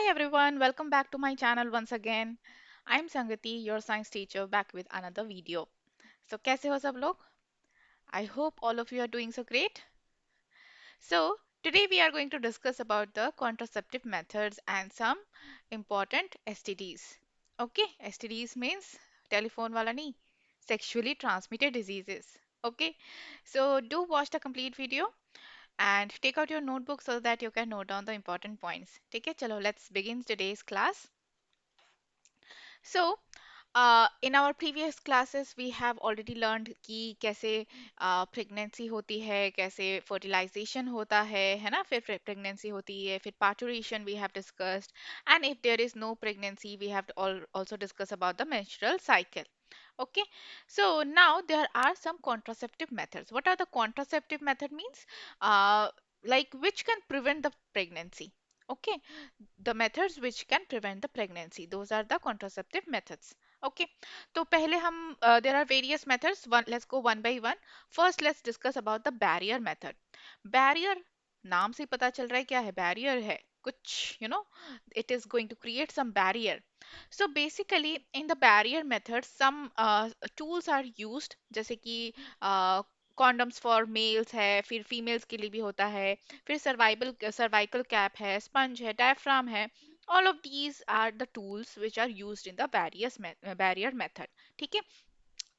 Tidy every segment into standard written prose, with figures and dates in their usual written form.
everyone, welcome back to my channel once again. I'm Sangati, your science teacher, back with another video. So, कैसे हो सब लोग? I hope all of you are doing so great. So, today we are going to discuss about the contraceptive methods and some important STDs. Okay, STDs means telephone wala nahi, sexually transmitted diseases. Okay, so do watch the complete video and take out your notebook so that you can note down the important points. ठीक है, चलो let's begin today's class. So, in our previous classes, we have already learned कि कैसे pregnancy होती है, कैसे fertilization होता है ना? फिर pregnancy होती है, फिर parturition we have discussed, and if there is no pregnancy, we have to also discuss about the menstrual cycle. Okay, so now there are some contraceptive methods. What are the contraceptive method means? Uh, like which can prevent the pregnancy. Okay, the methods which can prevent the pregnancy. Those are the contraceptive methods. Okay, तो पहले हम there are various methods. Let's go one by one. First, let's discuss about the barrier method. Barrier नाम से पता चल रहा है क्या है barrier है कुछ it is going to create some barrier. So basically in the barrier method some tools are used जैसे कि condoms for males है फिर females के लिए भी होता है फिर cervical cap है sponge है diaphragm है. All of these are the tools which are used in the barrier method. ठीक है.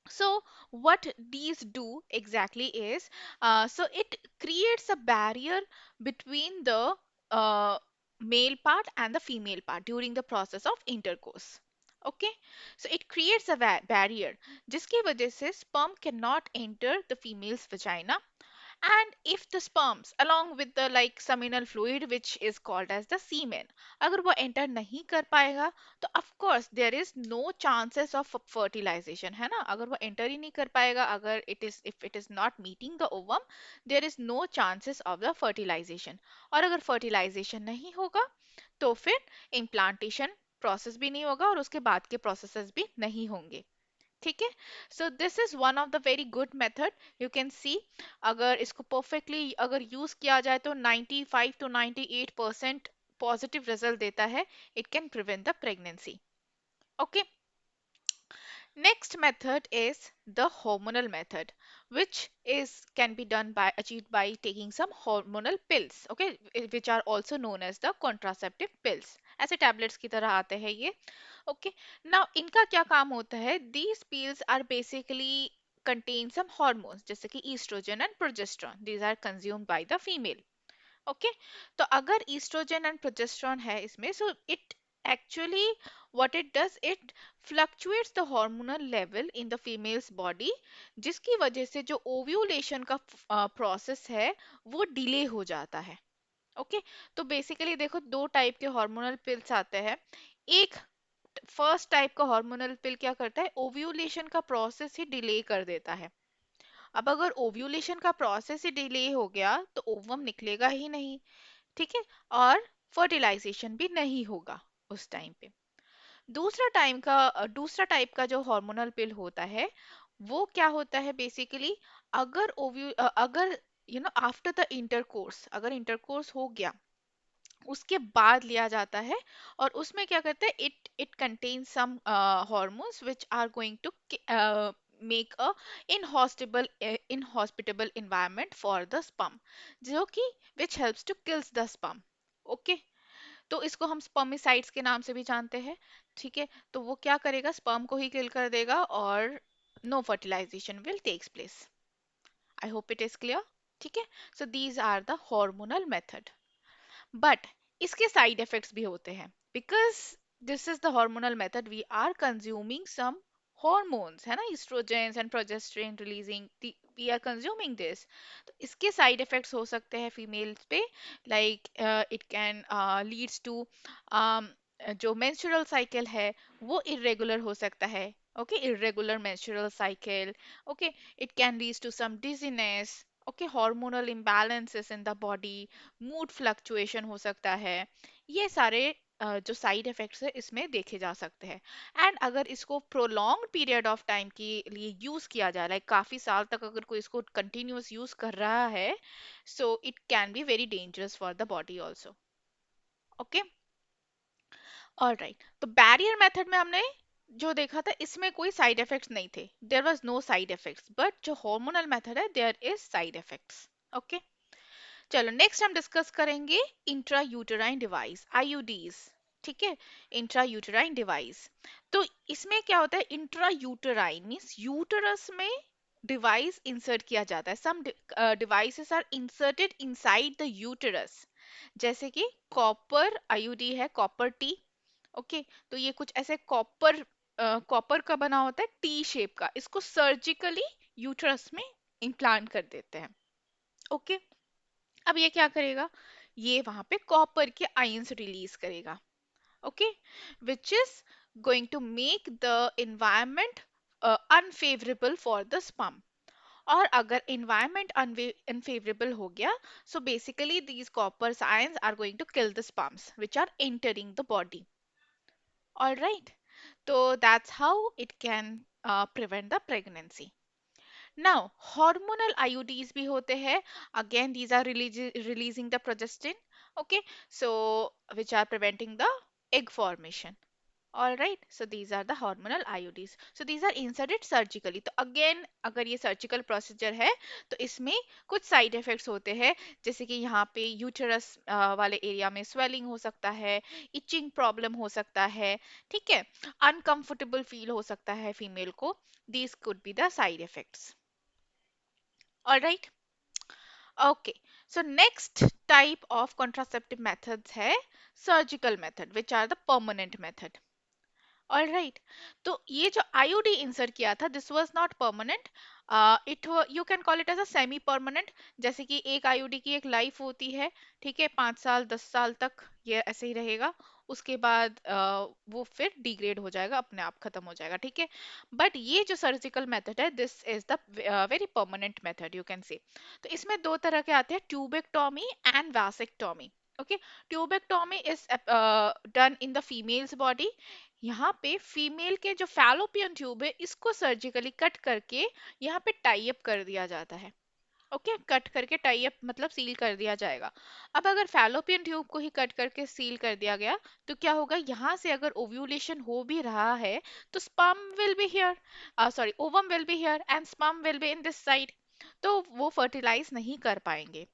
So what these do exactly is, so it creates a barrier between the uh, male part and the female part during the process of intercourse. Okay, so it creates a barrier जिसकी वजह से sperm cannot enter the female's vagina, and if the sperms along with the like seminal fluid which is called as the semen अगर वो enter नहीं कर पाएगा तो of course there is no chances of fertilization है ना. अगर वो enter ही नहीं कर पाएगा अगर if it is not meeting the ovum, there is no chances of the fertilization. और अगर fertilization नहीं होगा तो फिर implantation process भी नहीं होगा और उसके बाद के processes भी नहीं होंगे. ठीक है. सो this is one of the very good method. You can see अगर इसको परफेक्टली अगर यूज किया जाए तो 95 to 98% पॉजिटिव रिजल्ट देता है. It can prevent the pregnancy. Okay. Next method is the hormonal method, which is can be done by achieved by taking some hormonal pills, okay, which are also known as the contraceptive pills. ऐसे tablets की तरह आते हैं ये. Okay. Now इनका क्या काम होता है? These pills are basically contain some hormones जैसे कि estrogen and progesterone. These are consumed by the female. Okay. तो अगर ईस्ट्रोजन एंड प्रोजेस्टेरॉन है इसमें so it actually what it does it fluctuates the hormonal level in the female's body जिसकी वजह से जो ओव्यूलेशन का प्रोसेस है वो डिले हो जाता है. ओके. तो बेसिकली देखो दो टाइप के हार्मोनल पिल्स आते हैं. एक फर्स्ट टाइप का हार्मोनल पिल क्या करता है? ओव्यूलेशन का प्रोसेस ही डिले कर देता है. अब अगर ओव्यूलेशन का प्रोसेस ही डिले हो गया तो ओवम निकलेगा ही नहीं. ठीक है. और फर्टिलाइजेशन भी नहीं होगा उस टाइम पे. दूसरा टाइप का जो हार्मोनल पिल होता है वो क्या होता है बेसिकली अगर आफ्टर द इंटरकोर्स अगर इंटरकोर्स हो गया उसके बाद लिया जाता है और उसमें क्या करते हैं it contains some hormones which are going to make a inhospitable environment for the sperm जो कि which helps to kills the sperm. Okay. तो इसको हम स्पर्मिसाइड्स के नाम से भी जानते हैं. ठीक है. तो वो क्या करेगा? स्पर्म को ही किल कर देगा और no fertilization will takes place. I hope it is clear. ठीक है. So these are the hormonal method. But इसके साइड इफेक्ट्स भी होते हैं because this is the hormonal method we are consuming some hormones है ना estrogens and progesterone releasing we are consuming this. तो इसके साइड इफेक्ट्स हो सकते हैं फीमेल्स पे like it can leads to जो मेंस्ट्रुअल साइकिल है वो इरेगुलर हो सकता है. Okay. Irregular menstrual cycle. Okay. It can lead to some dizziness. Okay. Hormonal imbalances in the body. Mood fluctuation हो सकता है. ये सारे जो साइड इफेक्ट्स है इसमें देखे जा सकते हैं. एंड अगर इसको प्रोलॉन्ग पीरियड ऑफ टाइम के लिए यूज किया जाए लाइक काफी साल तक अगर कोई इसको कंटिन्यूअस यूज कर रहा है so it can be very dangerous for the body also. Okay. Alright, तो बैरियर मेथड में हमने जो देखा था इसमें कोई साइड इफेक्ट्स नहीं थे, there was no side effects, but जो हार्मोनल मेथड है there is side effects. Okay, चलो नेक्स्ट हम डिस्कस करेंगे इंट्रा यूटेराइन डिवाइस, आईयूडीज। ठीक है, इंट्रा यूटेराइन डिवाइस। तो इसमें क्या होता है, इंट्रा यूटेराइन मींस यूटरस में डिवाइस इंसर्ट किया जाता है। Some devices are inserted inside the uterus, जैसे कि कॉपर आईयूडी है, कॉपर टी। ओके, तो ये कुछ ऐसे कॉपर कॉपर का बना होता है टी शेप का, इसको सर्जिकली यूटरस में इम्प्लांट कर देते हैं। ओके, अब ये क्या करेगा, ये वहां पे कॉपर के आयंस रिलीज करेगा। Okay, which is going to make the environment unfavourable for the sperm. और अगर environment unfavorable हो गया, so basically these copper ions are going to kill the sperms which are entering the body. All right, so that's how it can prevent the pregnancy. Now, hormonal IUDs भी होते हैं. Again, these are releasing the progestin. Okay, so which are preventing the egg formation. All right, so these are the hormonal IUDs. So these are inserted surgically. तो again अगर ये surgical procedure है तो इसमें कुछ side effects होते हैं, जैसे कि यहाँ पे यूटरस वाले एरिया में swelling हो सकता है, itching problem हो सकता है, ठीक है, uncomfortable feel हो सकता है फीमेल को. These could be the side effects. All right. Okay. So next type of contraceptive methods है surgical method, which are the permanent method. All right, तो ये जो आईयूडी इंसर्ट किया था this was not permanent, it you can call it as a semi permanent. जैसे कि एक आईयूडी की एक लाइफ होती है, ठीक है, 5 साल 10 साल तक ये ऐसे ही रहेगा, उसके बाद वो फिर डिग्रेड हो जाएगा, अपने आप खत्म हो जाएगा, ठीक है। बट ये जो सर्जिकल मेथड है this is the very permanent method you can say. तो इसमें दो तरह के आते हैं, tubectomy and vasectomy. Okay, tubectomy is done in the females body. यहाँ पे फीमेल के जो फैलोपियन ट्यूब है इसको सर्जिकली कट करके यहाँ पे टाई अप कर दिया जाता है। ओके, कट करके टाई अप मतलब सील कर दिया जाएगा। अब अगर फैलोपियन ट्यूब को ही कट करके सील कर दिया गया तो क्या होगा, यहाँ से अगर ओव्यूलेशन हो भी रहा है तो sperm will be here, sorry ovum will be here and sperm will be in this side, तो वो फर्टिलाइज नहीं कर पाएंगे।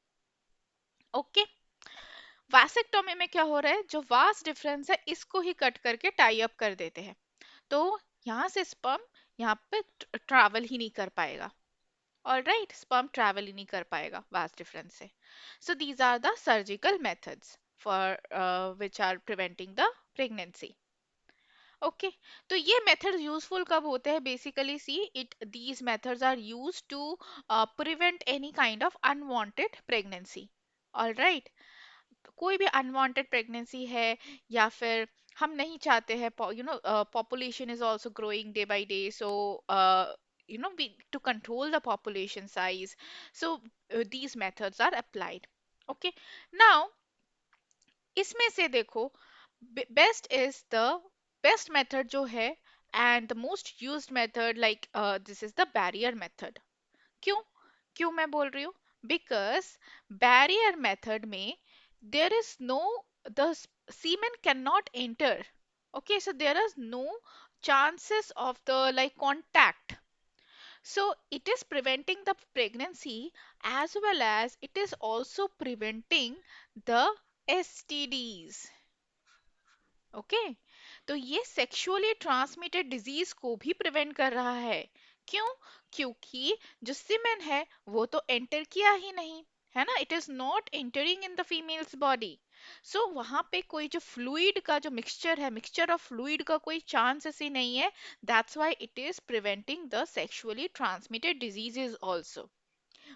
ओके, वासेक्टोमी में क्या हो रहा है, जो वास डिफरेंस है इसको ही कट करके टाई अप कर देते हैं, तो यहाँ से स्पर्म यहाँ पे ट्रैवल ही नहीं कर पाएगा। ऑल राइट, स्पर्म ट्रैवल ही नहीं कर पाएगा वास्ट डिफरेंस से। So these are the surgical methods for which are preventing the pregnancy. Okay, तो ये मेथड्स यूजफुल कब होते हैं, basically see it these methods are used to prevent any kind of unwanted pregnancy. All right, कोई भी unwanted pregnancy है या फिर हम नहीं चाहते हैं, you know population is also growing day by day, so you know we to control the population size, so these methods are applied. Okay, now इसमें से देखो best is the best method जो है and the most used method like this is the barrier method. क्यों, क्यों मैं बोल रही हूँ, बिकॉज बैरियर मेथड में there is know the semen cannot enter. Okay, so there is no chances of the like contact, so it is preventing the pregnancy as well as it is also preventing the STDs. Okay, तो ये sexually transmitted disease को भी prevent कर रहा है। क्यों, क्योंकि जो सीमेन है वो तो एंटर किया ही नहीं है ना, it is not entering in the females body, so वहां पे कोई जो फ्लूइड का जो मिक्सचर है, मिक्सचर ऑफ फ्लूइड का कोई चांसेस ही नहीं है, that's why it is preventing the sexually transmitted diseases also.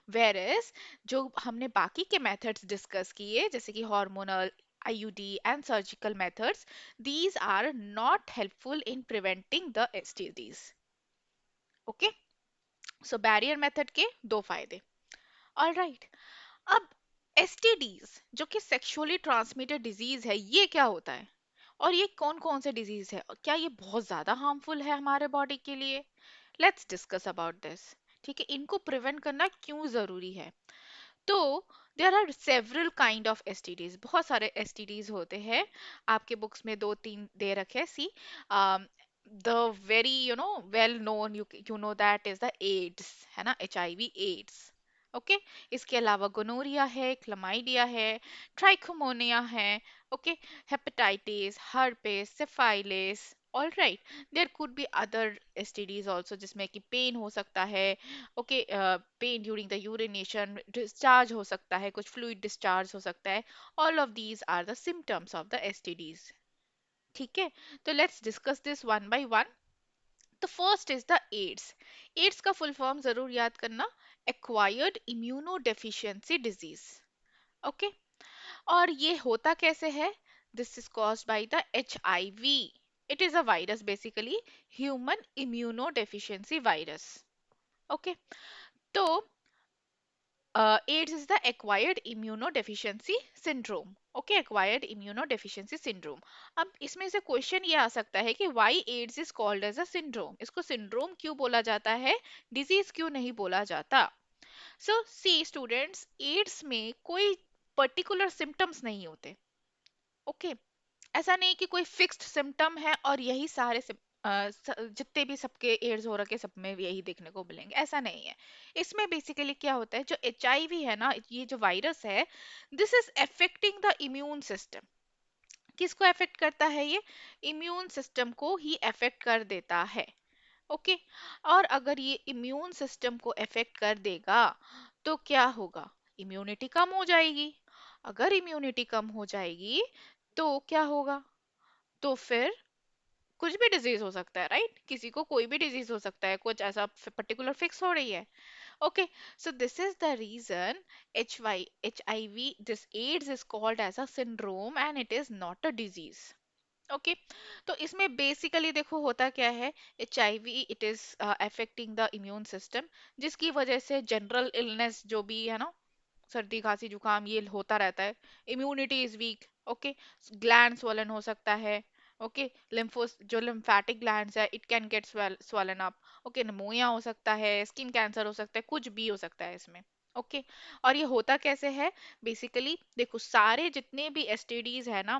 Whereas जो हमने बाकी के मेथड्स डिस्कस किए जैसे कि hormonal, IUD and surgical methods, these are not helpful in preventing the STDs. Okay, so barrier method के दो फायदे। All right, अब STDs जो कि sexually transmitted disease है, ये क्या होता है और ये कौन कौन से डिजीज है, और क्या ये बहुत ज्यादा हार्मफुल है हमारे बॉडी के लिए? Let's discuss about this. ठीक है, इनको प्रिवेंट करना क्यों जरूरी है। तो there are several kind of STDs, बहुत सारे एसटीडीज होते हैं। आपके बुक्स में दो तीन दे रखे हैं। See the very well known, you know that is the AIDS, है ना, HIV एड्स। ओके, इसके अलावा गोनोरिया है, क्लमाइडिया है, ट्राइकोमोनिया है, okay, hepatitis, herpes, syphilis. All right, there could be other STDs also जिसमें कि पेन हो सकता है, okay, pain during the urination, discharge हो सकता है, कुछ फ्लूइड डिस्चार्ज हो सकता है। All of these are the symptoms of the STDs. ठीक है, तो let's discuss this one by one. तो first is the AIDS. AIDS का फुल फॉर्म जरूर याद करना, acquired immuno deficiency disease. Okay, और ये होता कैसे है? This is caused by the HIV। It is a virus basically, human immuno deficiency virus. Okay, तो AIDS is the acquired immunodeficiency syndrome. Okay, acquired immunodeficiency syndrome. अब इसमें से question ये आ सकता है कि why AIDS is called as a syndrome? इसको syndrome क्यों बोला जाता है, disease क्यों नहीं बोला जाता? So see students, AIDS में कोई particular symptoms नहीं होते. Okay, ऐसा नहीं कि कोई फिक्स्ड सिम्टम है और यही सारे जितने भी सबके एड्स हो रखे सब में यही देखने को मिलेंगे, ऐसा नहीं है। इसमें बेसिकली क्या होता है, जो HIV है ना, ये जो वायरस है, this is affecting the immune system. किसको अफेक्ट करता है ये? इम्यून सिस्टम को ही अफेक्ट कर देता है। ओके, और अगर ये इम्यून सिस्टम को अफेक्ट कर देगा तो क्या होगा? इम्यूनिटी कम हो जाएगी। अगर इम्यूनिटी कम हो जाएगी तो क्या होगा? तो फिर कुछ भी डिजीज हो सकता है, राइट? किसी को कोई भी डिजीज हो सकता है, कुछ ऐसा पर्टिकुलर फिक्स हो रही है। Okay, so this is the reason HIV, this AIDS is called as a syndrome and it is not a disease. Okay, तो इसमें बेसिकली देखो होता क्या है, HIV it is affecting the immune system, जिसकी वजह से जनरल इलनेस जो भी है ना, सर्दी खांसी जुकाम ये होता रहता है। Immunity is weak. Okay, gland swollen हो सकता है। ओके, लिम्फोस जो लिम्फेटिक ग्लैंड्स है, it can get swollen up. Okay, pneumonia हो सकता है, स्किन कैंसर हो सकता है, कुछ भी हो सकता है इसमें। ओके, और ये होता कैसे है? बेसिकली देखो, सारे जितने भी एसटीडीज है ना,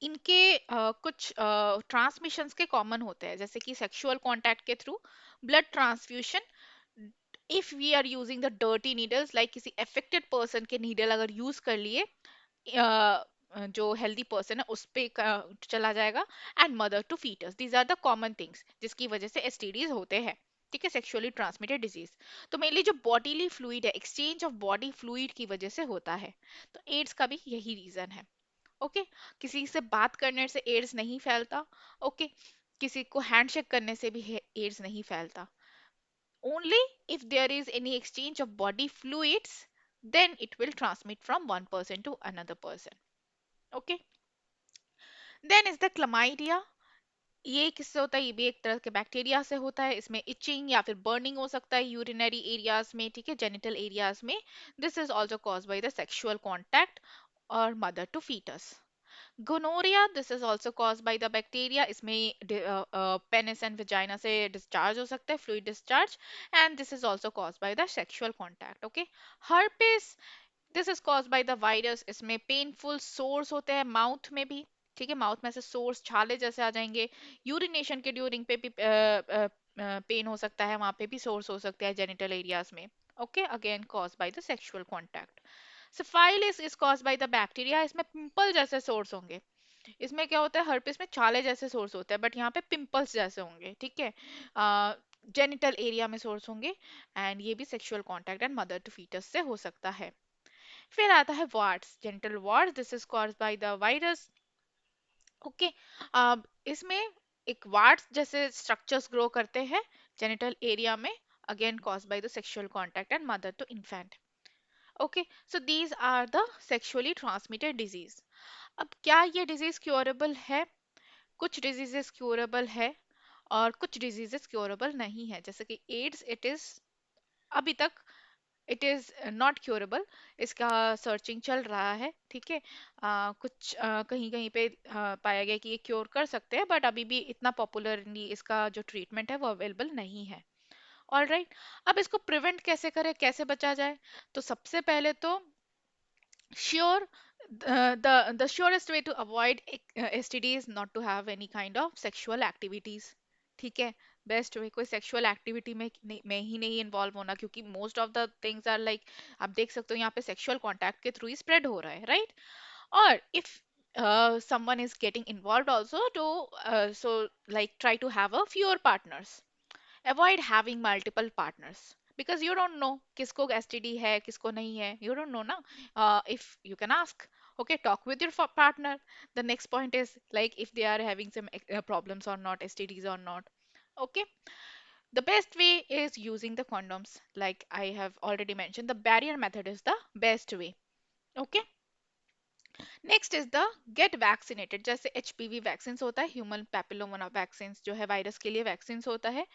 इनके कुछ ट्रांसमिशंस के कॉमन होते हैं, जैसे कि सेक्सुअल कांटेक्ट के through, blood transfusion, if we are using the dirty needles, like किसी अफेक्टेड पर्सन के नीडल अगर यूज कर लिए, जो हेल्दी पर्सन है उस पे चला जाएगा, and mother to foetus, these are the common things जिसकी वजह से एसटीडीज होते हैं। ठीक है, सेक्सुअली ट्रांसमिटेड डिजीज। तो मेनली जो बॉडीली फ्लूइड है, एक्सचेंज ऑफ बॉडी फ्लूइड की वजह से होता है। तो एड्स का भी यही रीजन है। ओके, किसी से बात करने से एड्स नहीं फैलता। ओके, किसी को हैंडशेक करने से भी एड्स नहीं फैलता। only if there is any exchange of body fluids, then it will transmit from one person to another person. Okay, then is the chlamydia. ये किससे होता है? ये भी एक तरह के बैक्टीरिया से होता है। इसमें इचिंग या फिर बर्निंग हो सकता है यूरिनरी एरियाज में, ठीक है, जेनिटल एरियाज में। This is also cause by the sexual contact और mother to foetus. Gonorrhoea, this is also cause by the bacteria. इसमें पेनिस एंड विजाइना से डिस्चार्ज हो सकता है, fluid discharge, and this is also cause by the sexual contact. Okay, herpes, this is cause by the virus. इसमें painful sores होते हैं mouth में भी, ठीक है, माउथ में से सोर्स छाले जैसे आ जाएंगे। यूरिनेशन के ड्यूरिंग पे भी पेन हो सकता है, वहां पे भी सोर्स हो सकते हैं जेनिटल एरियाज में। Okay, again cause by the sexual contact. Syphilis is cause by the bacteria. इसमें पिंपल जैसे सोर्स होंगे। इसमें क्या होता है, हर्पिस में छाले जैसे सोर्स होते हैं, बट यहाँ पे पिंपल्स जैसे होंगे, ठीक है, जेनिटल एरिया में सोर्स होंगे, एंड ये भी sexual contact and mother to foetus से हो सकता है। फिर आता है warts, genital warts, this is caused by the virus. Okay, अब इसमें एक वार्ड्स जैसे स्ट्रक्चर्स ग्रो करते हैं जेनिटल एरिया में, again caused by the sexual contact and mother to infant. Okay, so these are the sexually transmitted disease. अब क्या ये डिजीज क्योरेबल है? कुछ डिजीजेस क्योरेबल है और कुछ डिजीजेस क्योरेबल नहीं है, जैसे कि एड्स, इट इज अभी तक इट इज नॉट क्योरेबल। इसका सर्चिंग चल रहा है, ठीक है। कुछ कहीं कहीं पे पाया गया कि ये क्योर कर सकते हैं, बट अभी भी इतना पॉपुलरली इसका जो ट्रीटमेंट है वो अवेलेबल नहीं है। ऑल राइट, अब इसको प्रिवेंट कैसे करें, कैसे बचा जाए? तो सबसे पहले तो Sure, the surest way to avoid STD is not to have any kind of sexual activities. ठीक है, बेस्ट वे कोई सेक्सुअल एक्टिविटी में ही नहीं इन्वॉल्व होना, क्योंकि most of the things are like, आप देख सकते हो यहाँ पे सेक्सुअल कांटेक्ट के थ्रू ही स्प्रेड हो रहा है, राइट? और if someone is getting involved also to so like try to have a fewer partners. Avoid having multiple partners because you don't know किसको STD है किसको नहीं है, you don't know ना. If you can ask, okay, talk with your partner. The next point is like if they are having some problems or not, STDs or not. Okay, the best way is using the condoms. Like I have already mentioned, the barrier method is the best way. Okay, next is the get vaccinated. जैसे HPV vaccine होता है, human papilloma vaccine जो है virus के लिए vaccine होता है,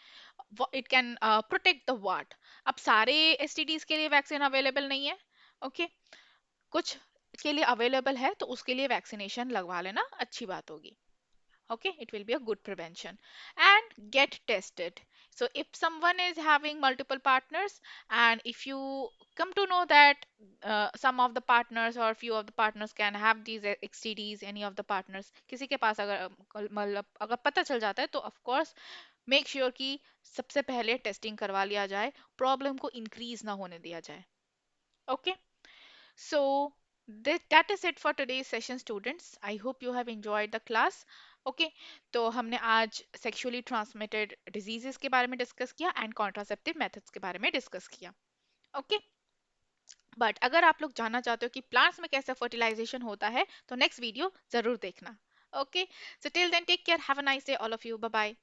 it can protect the what. अब सारे STDs के लिए वैक्सीन अवेलेबल नहीं है. ओके, कुछ के लिए अवेलेबल है तो उसके लिए वैक्सीनेशन लगवा लेना अच्छी बात होगी. Okay, it will be a good prevention. And get tested. So if someone is having multiple partners, and if you come to know that some of the partners or few of the partners can have these XTDs, any of the partners, किसी के पास अगर मतलब अगर पता चल जाता है तो of course make sure कि सबसे पहले टेस्टिंग करवा लिया जाए, प्रॉब्लम को इंक्रीज ना होने दिया जाए. Okay, so that is it for today's session, students. I hope you have enjoyed the class. Okay, तो हमने आज sexually transmitted diseases के बारे में डिस्कस किया एंड कॉन्ट्रासेप्टिव मेथड्स के बारे में डिस्कस किया. ओके, बट अगर आप लोग जानना चाहते हो कि प्लांट्स में कैसे फर्टिलाइजेशन होता है तो नेक्स्ट वीडियो जरूर देखना. Okay, so till then take care, have a nice day all of you, bye bye.